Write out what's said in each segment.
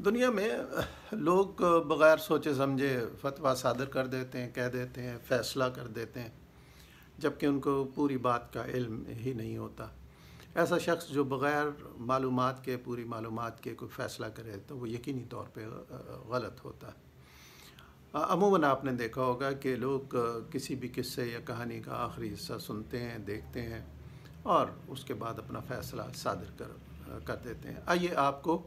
دنیا میں لوگ بغیر سوچے سمجھے فتویٰ صادر کر دیتے ہیں، کہہ دیتے ہیں، فیصلہ کر دیتے ہیں، جبکہ ان کو پوری بات کا علم ہی نہیں ہوتا۔ ایسا شخص جو بغیر معلومات کے، پوری معلومات کے کوئی فیصلہ کرے تو وہ یقینی طور پہ غلط ہوتا ہے۔ عموماً آپ نے دیکھا ہوگا کہ لوگ کسی بھی قصے یا کہانی کا آخری حصہ سنتے ہیں، دیکھتے ہیں اور اس کے بعد اپنا فیصلہ صادر کر دیتے ہیں۔ آئیے آپ کو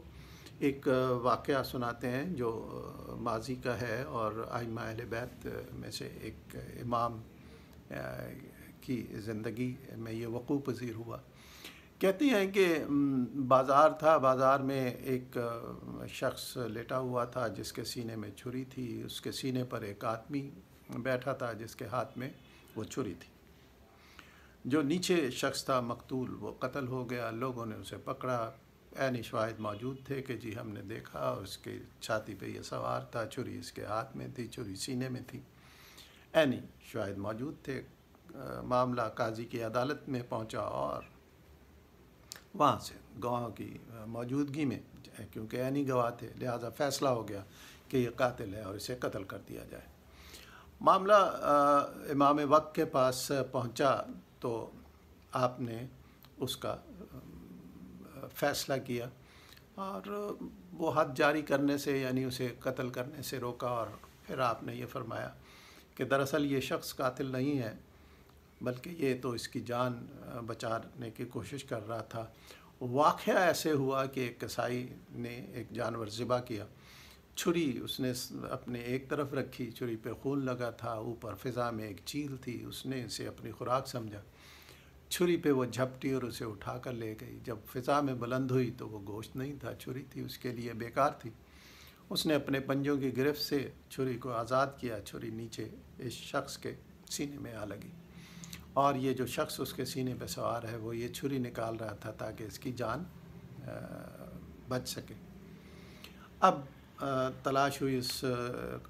ایک واقعہ سناتے ہیں جو ماضی کا ہے اور ائمہ اہل بیت میں سے ایک امام کی زندگی میں یہ وقوع پذیر ہوا۔ کہتے ہیں کہ بازار تھا، بازار میں ایک شخص لیٹا ہوا تھا جس کے سینے میں چھری تھی، اس کے سینے پر ایک آدمی بیٹھا تھا جس کے ہاتھ میں وہ چھری تھی۔ جو نیچے شخص تھا مقتول، وہ قتل ہو گیا۔ لوگوں نے اسے پکڑا، عینی شواہد موجود تھے کہ جی ہم نے دیکھا اور اس کے چھاتی پہ یہ سوار تھا، چھری اس کے ہاتھ میں تھی، چھری سینے میں تھی۔ عینی شواہد موجود تھے۔ معاملہ قاضی کی عدالت میں پہنچا اور وہاں سے گواہوں کی موجودگی میں، کیونکہ عینی گواہ تھے، لہذا فیصلہ ہو گیا کہ یہ قاتل ہے اور اسے قتل کر دیا جائے۔ معاملہ امام وقت کے پاس پہنچا تو آپ نے اس کا فیصلہ کیا اور وہ حد جاری کرنے سے، یعنی اسے قتل کرنے سے روکا، اور پھر آپ نے یہ فرمایا کہ دراصل یہ شخص قاتل نہیں ہے بلکہ یہ تو اس کی جان بچانے کی کوشش کر رہا تھا۔ واقعہ ایسے ہوا کہ ایک کسائی نے ایک جانور ذبح کیا، چھری اس نے اپنے ایک طرف رکھی، چھری پہ خون لگا تھا، اوپر فضا میں ایک چیل تھی، اس نے اسے اپنی خوراک سمجھا، چھری پہ وہ جھپٹی اور اسے اٹھا کر لے گئی۔ جب فضا میں بلند ہوئی تو وہ گوشت نہیں تھا، چھری تھی، اس کے لیے بیکار تھی۔ اس نے اپنے پنجوں کی گرفت سے چھری کو آزاد کیا، چھری نیچے اس شخص کے سینے میں آ لگی، اور یہ جو شخص اس کے سینے پہ سوار ہے وہ یہ چھری نکال رہا تھا تاکہ اس کی جان بچ سکے۔ اب تلاش ہوئی اس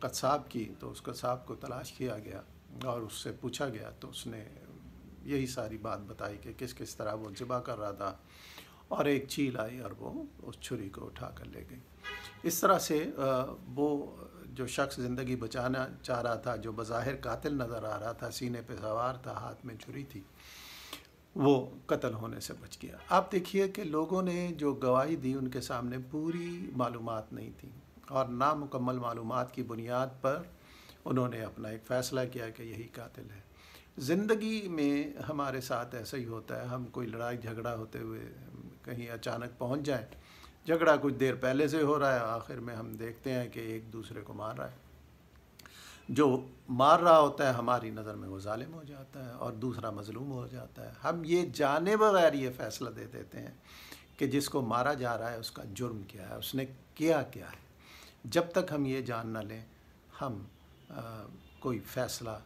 قصاب کی، تو اس قصاب کو تلاش کیا گیا اور اس سے پوچھا گیا تو اس نے یہی ساری بات بتائی کہ کس کس طرح وہ ذبح کر رہا تھا، اور ایک چیل آئی اور وہ اس چھری کو اٹھا کر لے گئی۔ اس طرح سے وہ جو شخص زندگی بچانا چاہ رہا تھا، جو بظاہر قاتل نظر آ رہا تھا، سینے پہ سوار تھا، ہاتھ میں چھری تھی، وہ قتل ہونے سے بچ گیا۔ آپ دیکھیے کہ لوگوں نے جو گواہی دی ان کے سامنے پوری معلومات نہیں تھی، اور نامکمل معلومات کی بنیاد پر انہوں نے اپنا ایک فیصلہ کیا کہ یہی قاتل ہے۔ زندگی میں ہمارے ساتھ ایسا ہی ہوتا ہے، ہم کوئی لڑائی جھگڑا ہوتے ہوئے کہیں اچانک پہنچ جائیں، جھگڑا کچھ دیر پہلے سے ہو رہا ہے، آخر میں ہم دیکھتے ہیں کہ ایک دوسرے کو مار رہا ہے۔ جو مار رہا ہوتا ہے ہماری نظر میں وہ ظالم ہو جاتا ہے اور دوسرا مظلوم ہو جاتا ہے۔ ہم یہ جانے بغیر یہ فیصلہ دے دیتے ہیں کہ جس کو مارا جا رہا ہے اس کا جرم کیا ہے، اس نے کیا کیا ہے۔ جب تک ہم یہ جان نہ لیں، ہم کوئی فیصلہ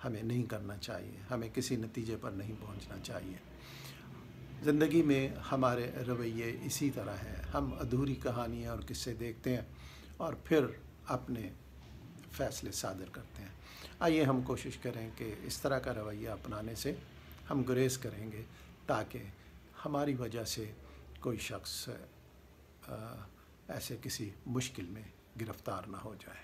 ہمیں نہیں کرنا چاہیے، ہمیں کسی نتیجے پر نہیں پہنچنا چاہیے۔ زندگی میں ہمارے رویے اسی طرح ہیں، ہم ادھوری کہانیاں اور قصے دیکھتے ہیں اور پھر اپنے فیصلے صادر کرتے ہیں۔ آئیے ہم کوشش کریں کہ اس طرح کا رویہ اپنانے سے ہم گریز کریں گے تاکہ ہماری وجہ سے کوئی شخص ایسے کسی مشکل میں گرفتار نہ ہو جائے۔